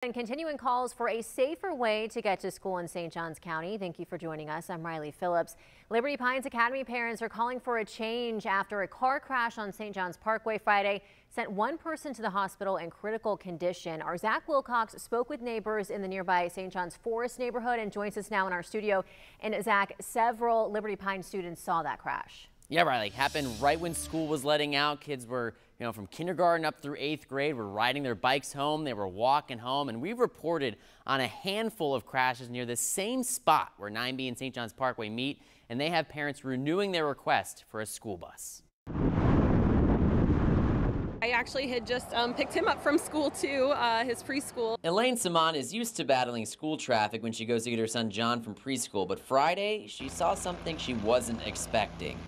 And continuing calls for a safer way to get to school in St. Johns County. Thank you for joining us. I'm Riley Phillips. Liberty Pines Academy parents are calling for a change after a car crash on St. Johns Parkway Friday sent one person to the hospital in critical condition. Our Zach Wilcox spoke with neighbors in the nearby St. Johns Forest neighborhood and joins us now in our studio. And Zach, several Liberty Pines students saw that crash. Yeah, Riley, happened right when school was letting out. Kids were, from kindergarten up through 8th grade, were riding their bikes home. They were walking home, and we reported on a handful of crashes near the same spot where 9B and St. Johns Parkway meet, and they have parents renewing their request for a school bus. I actually had just picked him up from school too, his preschool. Elaine Saman is used to battling school traffic when she goes to get her son John from preschool, but Friday she saw something she wasn't expecting.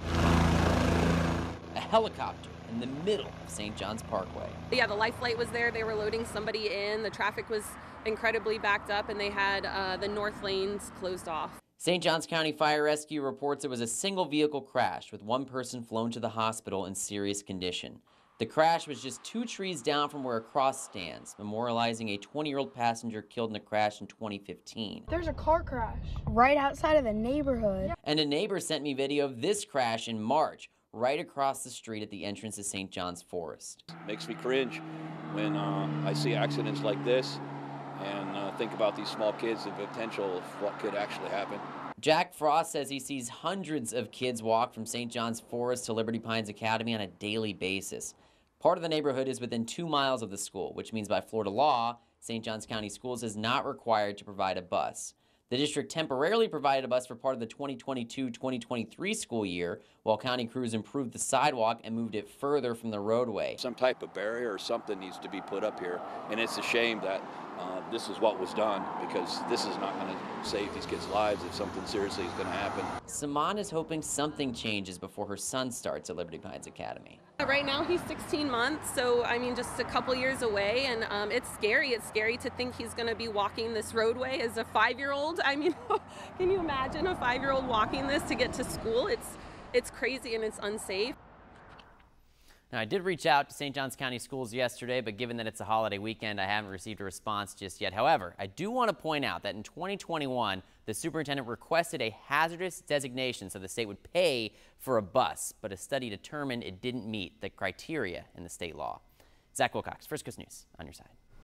A helicopter in the middle of St. Johns Parkway. Yeah, the life flight was there. They were loading somebody in. The traffic was incredibly backed up and they had the north lanes closed off. St. Johns County Fire Rescue reports it was a single vehicle crash with one person flown to the hospital in serious condition. The crash was just 2 trees down from where a cross stands, memorializing a 20-year-old passenger killed in a crash in 2015. There's a car crash right outside of the neighborhood. And a neighbor sent me video of this crash in March, right across the street at the entrance to St. Johns Forest. Makes me cringe when I see accidents like this and think about these small kids and the potential of what could actually happen. Jack Frost says he sees hundreds of kids walk from St. Johns Forest to Liberty Pines Academy on a daily basis. Part of the neighborhood is within 2 miles of the school, which means by Florida law, St. Johns County Schools is not required to provide a bus. The district temporarily provided a bus for part of the 2022-2023 school year, while county crews improved the sidewalk and moved it further from the roadway. Some type of barrier or something needs to be put up here, and it's a shame that this is what was done, because this is not going to save these kids' lives if something seriously is going to happen. Saman is hoping something changes before her son starts at Liberty Pines Academy. Right now he's 16 months, so I mean just a couple years away, and it's scary. It's scary to think he's going to be walking this roadway as a 5-year-old. I mean, can you imagine a 5-year-old walking this to get to school? It's crazy and it's unsafe. Now, I did reach out to St. Johns County Schools yesterday, but given that it's a holiday weekend, I haven't received a response just yet. However, I do want to point out that in 2021, the superintendent requested a hazardous designation so the state would pay for a bus, but a study determined it didn't meet the criteria in the state law. Zach Wilcox, First Coast News, on your side.